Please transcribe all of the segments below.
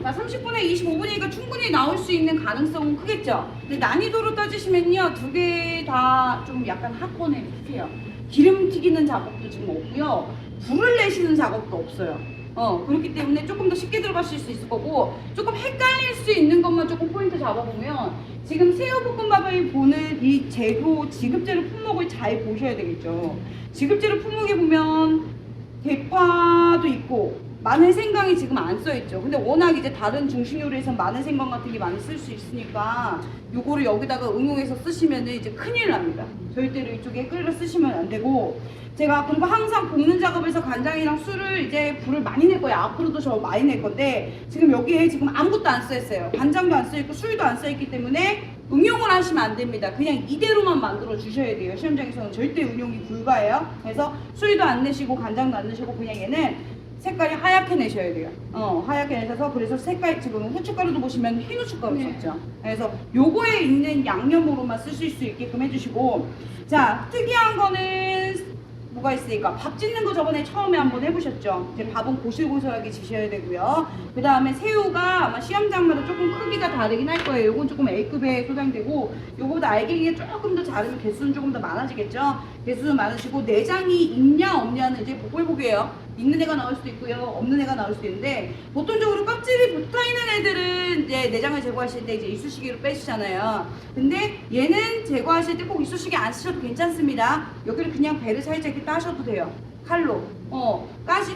자, 30분에 25분이니까 충분히 나올 수 있는 가능성은 크겠죠. 근데 난이도로 따지시면요, 두 개 다 좀 약간 하권에 비슷해요. 기름 튀기는 작업도 지금 없고요. 불을 내시는 작업도 없어요. 그렇기 때문에 조금 더 쉽게 들어가실 수 있을 거고, 조금 헷갈릴 수 있는 것만 조금 포인트 잡아보면, 지금 새우볶음밥을 보는 이 재료, 지급재료 품목을 잘 보셔야 되겠죠. 지급재료 품목에 보면 대파도 있고 마늘 생강이 지금 안 써있죠. 근데 워낙 이제 다른 중식 요리에서 마늘 생강 같은 게 많이 쓸 수 있으니까 요거를 여기다가 응용해서 쓰시면은 이제 큰일 납니다. 절대로 이쪽에 끓여 쓰시면 안 되고, 제가 그리고 항상 볶는 작업에서 간장이랑 술을 이제 불을 많이 낼 거예요. 앞으로도 저 많이 낼 건데, 지금 여기에 지금 아무것도 안 써있어요. 간장도 안 써있고 술도 안 써있기 때문에 응용을 하시면 안 됩니다. 그냥 이대로만 만들어 주셔야 돼요. 시험장에서는 절대 응용이 불가해요. 그래서 술도 안 내시고 간장도 안 내시고 그냥 얘는 색깔이 하얗게 내셔야 돼요. 하얗게 내셔서, 그래서 색깔, 지금 후춧가루도 보시면 흰 후춧가루 썼죠. 그래서 요거에 있는 양념으로만 쓰실 수 있게끔 해주시고, 자, 특이한 거는 뭐가 있으니까, 밥 짓는 거 저번에 처음에 한번 해보셨죠? 이제 밥은 고슬고슬하게 지셔야 되고요. 그 다음에 새우가 아마 시험장마다 조금 크기가 다르긴 할 거예요. 요건 조금 A급에 소장되고, 요거보다 알갱이가 조금 더 자르면 개수는 조금 더 많아지겠죠? 개수는 많으시고, 내장이 있냐 없냐는 이제 보글보글해요. 있는 애가 나올 수도 있고요, 없는 애가 나올 수도 있는데, 보통적으로 껍질이 붙어있는 애들은 이제 내장을 제거하실 때 이제 이쑤시개로 빼시잖아요. 근데 얘는 제거하실 때 꼭 이쑤시개 안 쓰셔도 괜찮습니다. 여기를 그냥 배를 살짝 이렇게 따셔도 돼요. 칼로.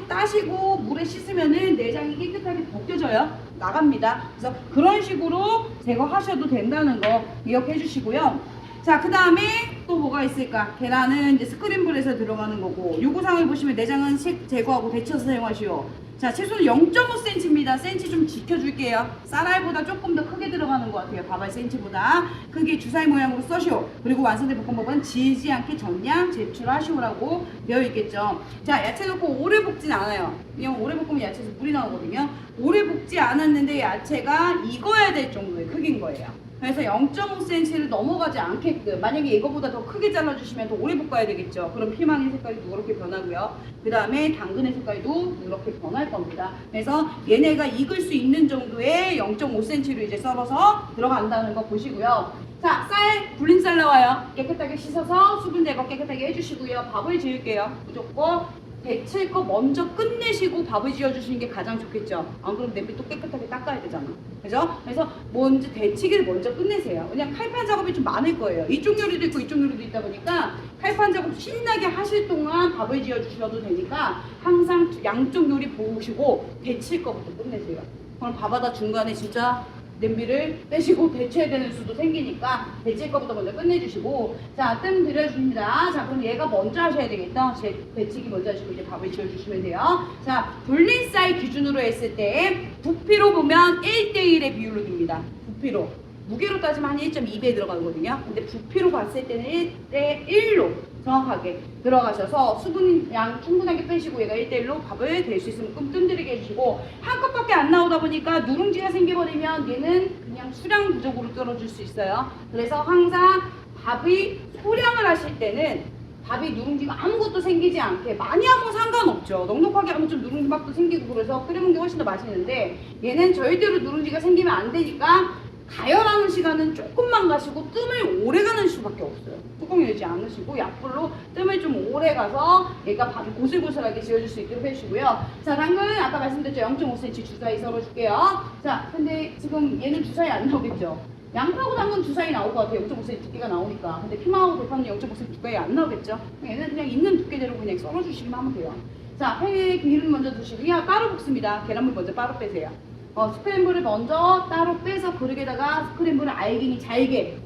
따시고 물에 씻으면은 내장이 깨끗하게 벗겨져요. 나갑니다. 그래서 그런 식으로 제거하셔도 된다는 거 기억해 주시고요. 자, 그 다음에 또 뭐가 있을까? 계란은 이제 스크램블에서 들어가는 거고, 요구사항을 보시면 내장은 제거하고 데쳐서 사용하시오. 자, 최소는 0.5cm입니다. 센치 좀 지켜줄게요. 쌀알보다 조금 더 크게 들어가는 것 같아요. 밥알 센치보다 크게 주사위 모양으로 써시오. 그리고 완성된 볶음밥은 지지 않게 전량 제출하시오라고 되어 있겠죠. 자, 야채 넣고 오래 볶진 않아요. 그냥 오래 볶으면 야채에서 물이 나오거든요. 오래 볶지 않았는데 야채가 익어야 될 정도의 크기인 거예요. 그래서 0.5cm를 넘어가지 않게끔, 만약에 이거보다 더 크게 잘라주시면 더 오래 볶아야 되겠죠. 그럼 피망의 색깔이 누렇게 변하고요. 그 다음에 당근의 색깔도 누렇게 변할 겁니다. 그래서 얘네가 익을 수 있는 정도의 0.5cm로 이제 썰어서 들어간다는 거 보시고요. 자, 쌀, 불린 쌀 나와요. 깨끗하게 씻어서 수분 제거 깨끗하게 해주시고요. 밥을 지을게요. 무조건 데칠 거 먼저 끝내시고 밥을 지어주시는 게 가장 좋겠죠. 안 그러면 냄비 또 깨끗하게 닦아야 되잖아. 그죠? 그래서 먼저 데치기를 먼저 끝내세요. 왜냐면 칼판 작업이 좀 많을 거예요. 이쪽 요리도 있고 이쪽 요리도 있다 보니까 칼판 작업 신나게 하실 동안 밥을 지어주셔도 되니까 항상 양쪽 요리 보시고 데칠 거부터 끝내세요. 그럼 밥하다 중간에 진짜 냄비를 빼시고 데쳐야 되는 수도 생기니까 데칠 거부터 먼저 끝내주시고, 자, 뜸 들여줍니다. 자, 그럼 얘가 먼저 하셔야 되겠다. 데치기 먼저 하시고 이제 밥을 지어주시면 돼요. 자, 불린 쌀 기준으로 했을 때 부피로 보면 1대1의 비율로 둡니다. 부피로. 무게로 따지면 한 1.2배 들어가거든요. 근데 부피로 봤을 때는 1대1로 정확하게 들어가셔서 수분 양 충분하게 빼시고, 얘가 1대1로 밥을 될 수 있으면 뜸 들이게 해주시고, 한 컵밖에 안 나오다 보니까 누룽지가 생겨버리면 얘는 그냥 수량 부족으로 떨어질 수 있어요. 그래서 항상 밥이 소량을 하실 때는 밥이 누룽지가 아무것도 생기지 않게, 많이 하면 상관없죠. 넉넉하게 하면 좀 누룽지밥도 생기고 그래서 끓여먹는 게 훨씬 더 맛있는데, 얘는 절대로 누룽지가 생기면 안 되니까 가열하는 시간은 조금만 가시고 뜸을 오래 가는 수밖에 없어요. 뚜껑 열지 않으시고 약불로 뜸을 좀 오래 가서 얘가 밥이 고슬고슬하게 지어줄 수 있도록 해주시고요. 자, 당근 아까 말씀드렸죠. 0.5cm 주사위 썰어줄게요. 자, 근데 지금 얘는 주사위 안 나오겠죠. 양파하고 당근 주사위 나올 것 같아요. 0.5cm 두께가 나오니까. 근데 피망하고 대파는 0.5cm 두께가 안 나오겠죠. 얘는 그냥 있는 두께대로 그냥 썰어주시기만 하면 돼요. 자, 팬에 기름 먼저 두시고요. 따로 볶습니다. 계란물 먼저 따로 빼세요. 스크램블을 먼저 따로 빼서 그릇에다가 스크램블을 알갱이 잘게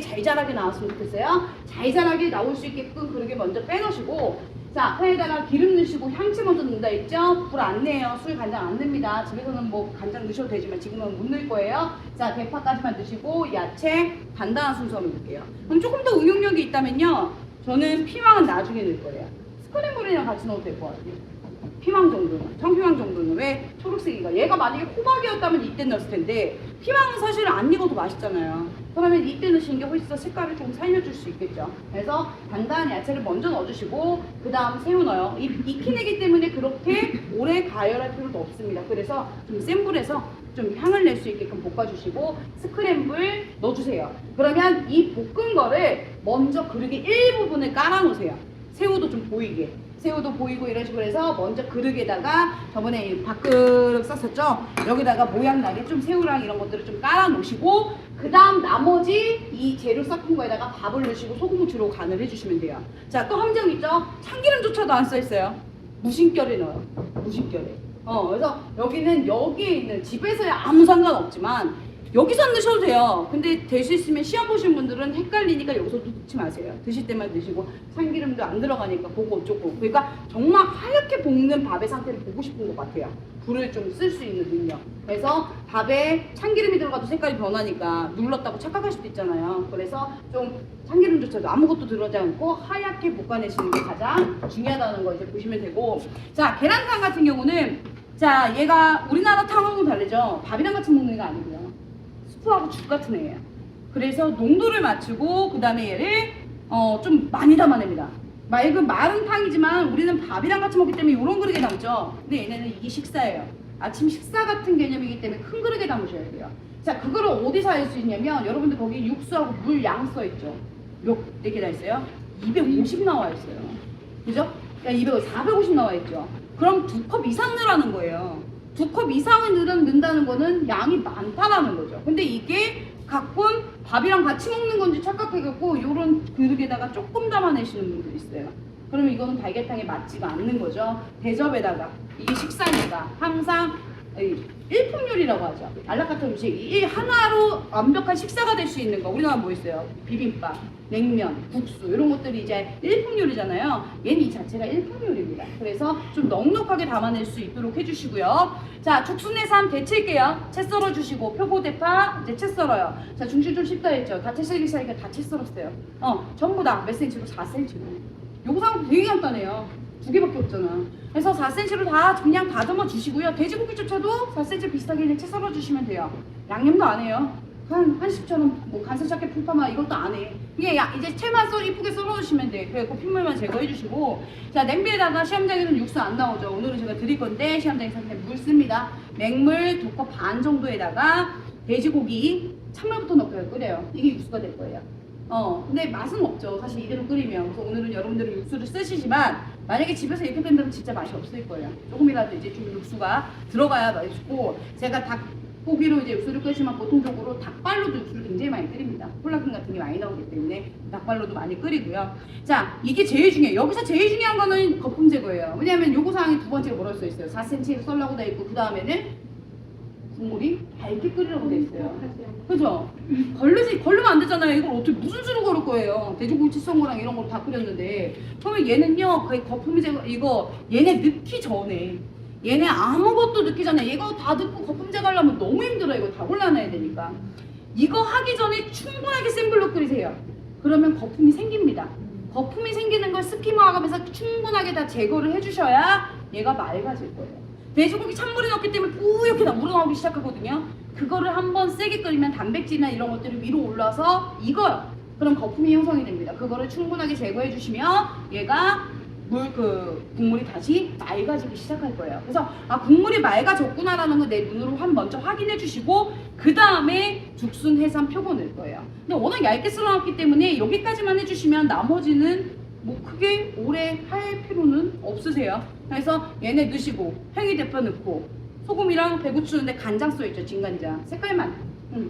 잘 자라게 나왔으면 좋겠어요. 잘 자라게 나올 수 있게끔 그릇에 먼저 빼놓으시고, 자, 팬에다가 기름 넣으시고 향채 먼저 넣는다 했죠? 불 안 내요. 술 간장 안 넣습니다. 집에서는 뭐 간장 넣으셔도 되지만 지금은 못 넣을 거예요. 자, 대파까지만 넣으시고 야채 간단한 순서로 넣을게요. 그럼 조금 더 응용력이 있다면요, 저는 피망은 나중에 넣을 거예요. 스크램블이랑 같이 넣어도 될 것 같아요. 피망 정도는, 청피망 정도는. 왜 초록색이가? 얘가 만약에 호박이었다면 이때 넣었을 텐데 피망은 사실 안 익어도 맛있잖아요. 그러면 이때 넣으시는 게 훨씬 더 색깔을 좀 살려줄 수 있겠죠. 그래서 단단한 야채를 먼저 넣어주시고 그 다음 새우 넣어요. 익힌 애기 때문에 그렇게 오래 가열할 필요도 없습니다. 그래서 좀 센 불에서 좀 향을 낼 수 있게끔 볶아주시고 스크램블 넣어주세요. 그러면 이 볶은 거를 먼저 그릇의 일부분을 깔아 놓으세요. 새우도 좀 보이게. 새우도 보이고 이런 식으로 해서 먼저 그릇에다가 저번에 밥그릇 썼었죠? 여기다가 모양 나게 좀 새우랑 이런 것들을 좀 깔아 놓으시고 그 다음 나머지 이 재료 섞은 거에다가 밥을 넣으시고 소금 후추로 간을 해주시면 돼요. 자, 또 함정 있죠? 참기름조차도 안 써있어요. 무심결에 넣어요. 무심결에. 그래서 여기는 여기에 있는 집에서야 아무 상관없지만 여기서 넣으셔도 돼요. 근데 될 수 있으면 시험 보신 분들은 헷갈리니까 여기서도 넣지 마세요. 드실 때만 드시고 참기름도 안 들어가니까 보고 어쩌고. 그러니까 정말 하얗게 볶는 밥의 상태를 보고 싶은 것 같아요. 불을 좀 쓸 수 있는 능력. 그래서 밥에 참기름이 들어가도 색깔이 변하니까 눌렀다고 착각할 수도 있잖아요. 그래서 좀 참기름조차도 아무것도 들어가지 않고 하얗게 볶아내시는 게 가장 중요하다는 거 이제 보시면 되고. 자, 계란탕 같은 경우는 자, 얘가 우리나라 탕하고 다르죠. 밥이랑 같이 먹는 게 아니고요. 수프하고 죽 같은 애예요. 그래서 농도를 맞추고 그 다음에 얘를 좀 많이 담아냅니다. 맑은 마른 탕이지만 우리는 밥이랑 같이 먹기 때문에 이런 그릇에 담죠. 근데 얘네는 이게 식사예요. 아침 식사 같은 개념이기 때문에 큰 그릇에 담으셔야 돼요. 자, 그거를 어디서 할 수 있냐면 여러분들 거기 육수하고 물 양 써있죠. 몇 개 다 있어요? 250 나와 있어요. 그죠? 그러니까 450 나와 있죠. 그럼 2컵 이상 넣으라는 거예요. 2컵 이상을 넣는다는 거는 양이 많다라는 거죠. 근데 이게 가끔 밥이랑 같이 먹는 건지 착각해갖고 요런 그릇에다가 조금 담아내시는 분들 있어요. 그러면 이거는 달걀탕에 맞지가 않는 거죠. 대접에다가 이게 식사니까 항상 일품요리라고 하죠. 안락같은 음식 이 하나로 완벽한 식사가 될 수 있는 거. 우리나라 뭐 있어요? 비빔밥, 냉면, 국수 이런 것들이 이제 일품 요리잖아요. 얘는 이 자체가 일품 요리입니다. 그래서 좀 넉넉하게 담아낼 수 있도록 해주시고요. 자, 죽순내삼 데칠게요. 채 썰어주시고 표고대파 이제 채 썰어요. 자, 중심 좀 쉽다 했죠. 다 채 썰기 시작하니까 다 채 썰었어요. 전부 다 몇 센치로? 4cm로. 요거 사람 되게 간단해요. 2개밖에 없잖아. 그래서 4cm로 다 그냥 다듬어 주시고요. 돼지고기조차도 4cm 비슷하게 그냥 채 썰어 주시면 돼요. 양념도 안 해요. 한식처럼 뭐 간장 잡게 풀파마 이것도 안 해. 이게 이제 채만 이쁘게 썰어주시면 돼. 그래서 핏물만 제거해 주시고. 자, 냄비에다가 시험장에는 육수 안 나오죠. 오늘은 제가 드릴 건데 시험장에서 그냥 물 씁니다. 맹물 2컵 반 정도에다가 돼지고기 찬물부터 넣고 끓여요. 이게 육수가 될 거예요. 근데 맛은 없죠. 사실 이대로 끓이면. 그래서 오늘은 여러분들은 육수를 쓰시지만 만약에 집에서 이렇게 된다면 진짜 맛이 없을 거예요. 조금이라도 이제 좀 육수가 들어가야 맛있고, 제가 닭고기로 이제 육수를 끓이시면 보통적으로 닭발로도 육수를 굉장히 많이 끓입니다. 콜라겐 같은 게 많이 나오기 때문에 닭발로도 많이 끓이고요. 자, 이게 제일 중요해요. 여기서 제일 중요한 거는 거품 제거예요. 왜냐하면 요구사항이 두 번째로 뭐라고 써 있어요. 4cm 썰라고 돼 있고 그 다음에는 국물이 밝게 끓이라고 돼 있어요. 그죠? 걸르면 안 되잖아요. 이걸 어떻게 무슨 수로 걸을 거예요? 돼지고기 칠성거랑 이런 걸 다 끓였는데. 그러면 얘는요, 거의 거품이 제거, 이거 얘네 넣기 전에, 얘네 아무것도 넣기 전에, 이거 다 넣고 거품 제거하려면 너무 힘들어요. 이거 다 골라놔야 되니까. 이거 하기 전에 충분하게 센 불로 끓이세요. 그러면 거품이 생깁니다. 거품이 생기는 걸 스키머하면서 충분하게 다 제거를 해주셔야 얘가 맑아질 거예요. 돼지고기 찬물이 넣기 때문에 뿌옇게 다 우러나오기 시작하거든요. 그거를 한번 세게 끓이면 단백질이나 이런 것들이 위로 올라서 익어요. 그럼 거품이 형성이 됩니다. 그거를 충분하게 제거해 주시면 얘가 국물이 다시 맑아지기 시작할 거예요. 그래서 국물이 맑아졌구나라는 거 내 눈으로 먼저 확인해 주시고 그 다음에 죽순, 해삼, 표고 넣을 거예요. 근데 워낙 얇게 썰어놨기 때문에 여기까지만 해주시면 나머지는 뭐 크게 오래 할 필요는 없으세요. 그래서 얘네 넣으시고 팽이대파 넣고 소금이랑 배고추인데 간장 써있죠. 진간장 색깔만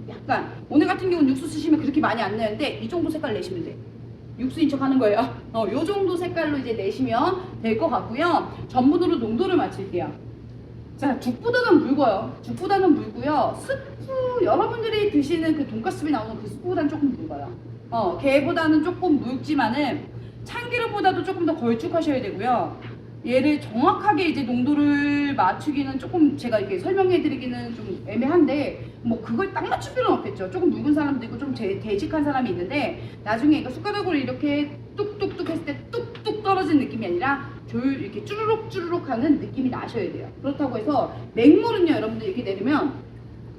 약간 오늘 같은 경우는 육수 쓰시면 그렇게 많이 안 내는데 이 정도 색깔 내시면 돼. 육수인 척 하는 거예요. 요 정도 색깔로 이제 내시면 될 것 같고요. 전분으로 농도를 맞출게요. 자, 죽보다는 묽어요. 죽보다는 묽고요. 스프 여러분들이 드시는 그 돈가스집에 나오는 그 스프보다는 조금 묽어요. 걔보다는 조금 묽지만은 참기름보다도 조금 더 걸쭉하셔야 되고요. 얘를 정확하게 이제 농도를 맞추기는 조금 제가 이렇게 설명해 드리기는 좀 애매한데 뭐 그걸 딱 맞출 필요는 없겠죠. 조금 묽은 사람도 있고 좀 되직한 사람이 있는데 나중에 이거 숟가락으로 이렇게 뚝뚝뚝 했을 때 뚝뚝 떨어진 느낌이 아니라 이렇게 쭈르륵 하는 느낌이 나셔야 돼요. 그렇다고 해서 맹물은요, 여러분들 이렇게 내리면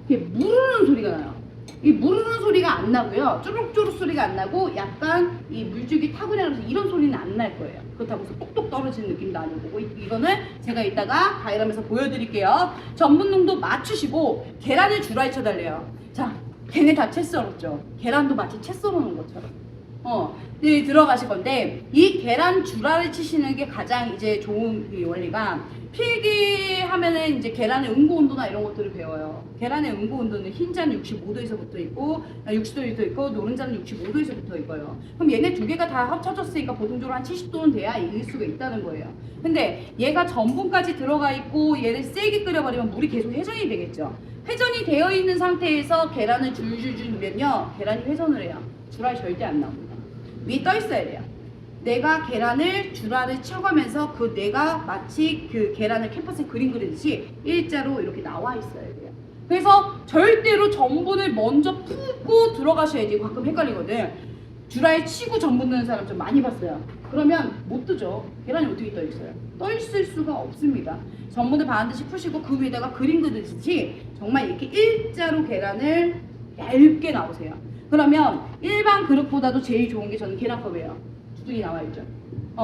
이렇게 무르르는 소리가 나요. 이 무르르는 소리가 안 나고요. 쭈룩쭈룩 소리가 안 나고 약간 이 물줄기 타고 내려서 이런 소리는 안 날 거예요. 그렇다고 해서 똑똑 떨어지는 느낌도 아닐 거고, 이거는 제가 이따가 가열하면서 보여드릴게요. 전분농도 맞추시고 계란을 주라이 쳐달래요. 자, 걔네 다 채 썰었죠. 계란도 마치 채 썰어놓은 것처럼. 네, 들어가실 건데 이 계란 주라를 치시는 게 가장 이제 좋은 그 원리가, 필기하면은 이제 계란의 응고 온도나 이런 것들을 배워요. 계란의 응고 온도는 흰자는 65도에서 붙어 있고 60도에 있고 노른자는 65도에서 붙어 있고요. 그럼 얘네 두 개가 다 합쳐졌으니까 보통적으로 한 70도는 돼야 익을 수가 있다는 거예요. 근데 얘가 전분까지 들어가 있고 얘를 세게 끓여버리면 물이 계속 회전이 되겠죠. 회전이 되어 있는 상태에서 계란을 줄줄줄 누르면요, 계란이 회전을 해요. 주라이 절대 안 나옵니다. 위에 떠 있어야 돼요. 내가 계란을 주라를 쳐가면서 그 내가 마치 그 계란을 캔버스에 그림 그리듯이 일자로 이렇게 나와 있어야 돼요. 그래서 절대로 전분을 먼저 푸고 들어가셔야지. 가끔 헷갈리거든. 주라에 치고 전분 넣는 사람 좀 많이 봤어요. 그러면 못 뜨죠. 계란이 어떻게 떠 있어요? 떠 있을 수가 없습니다. 전분을 반드시 푸시고 그 위에다가 그림 그리듯이 정말 이렇게 일자로 계란을 얇게 나오세요. 그러면 일반 그릇보다도 제일 좋은 게 저는 계란컵이에요. 두둑이 나와 있죠.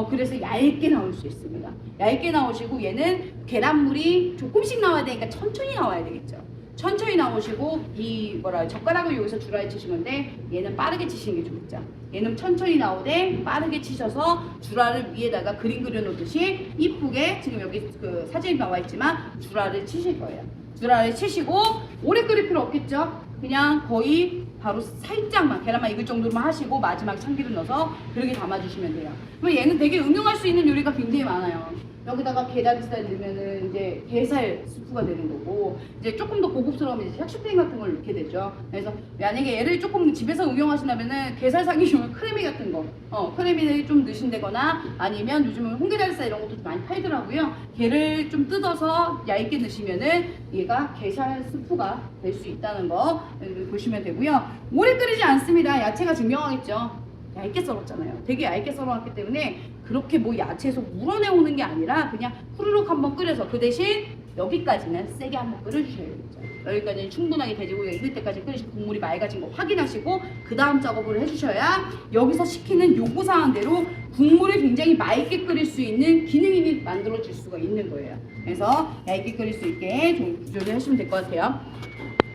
그래서 얇게 나올 수 있습니다. 얇게 나오시고 얘는 계란물이 조금씩 나와야 되니까 천천히 나와야 되겠죠. 천천히 나오시고 이 젓가락을 여기서 주라에 치시면 돼. 얘는 빠르게 치시는 게 좋겠죠. 얘는 천천히 나오되 빠르게 치셔서 주라를 위에다가 그림 그려 놓듯이 이쁘게, 지금 여기 그 사진이 나와 있지만 주라를 치실 거예요. 주라를 치시고 오래 끓일 필요 없겠죠. 그냥 거의 바로 살짝만, 계란만 익을 정도로만 하시고 마지막에 참기름 넣어서 그렇게 담아주시면 돼요. 그럼 얘는 되게 응용할 수 있는 요리가 굉장히 많아요. 여기다가 계란살 넣으면은 이제 게살 스프가 되는 거고, 이제 조금 더 고급스러우면 이제 샥슈페인 같은 걸 넣게 되죠. 그래서 만약에 얘를 조금 집에서 응용하신다면은 게살 사기 좋으면 크래미 같은 거, 크래미를 좀 넣으신다거나 아니면 요즘은 홍게다리살 이런 것도 좀 많이 팔더라고요. 걔를 좀 뜯어서 얇게 넣으시면은 얘가 게살 스프가 될 수 있다는 거 보시면 되고요. 오래 끓이지 않습니다. 야채가 증명하겠죠. 얇게 썰었잖아요. 되게 얇게 썰어놨기 때문에 그렇게 뭐 야채에서 우러내오는 게 아니라 그냥 후루룩 한번 끓여서, 그 대신 여기까지는 세게 한번 끓여주셔야겠죠. 여기까지는 충분하게 돼지고기가 익을 때까지 끓이시고 국물이 맑아진 거 확인하시고 그 다음 작업을 해주셔야 여기서 시키는 요구사항대로 국물을 굉장히 맑게 끓일 수 있는 기능이 만들어질 수가 있는 거예요. 그래서 얇게 끓일 수 있게 좀 조절을 하시면 될 것 같아요.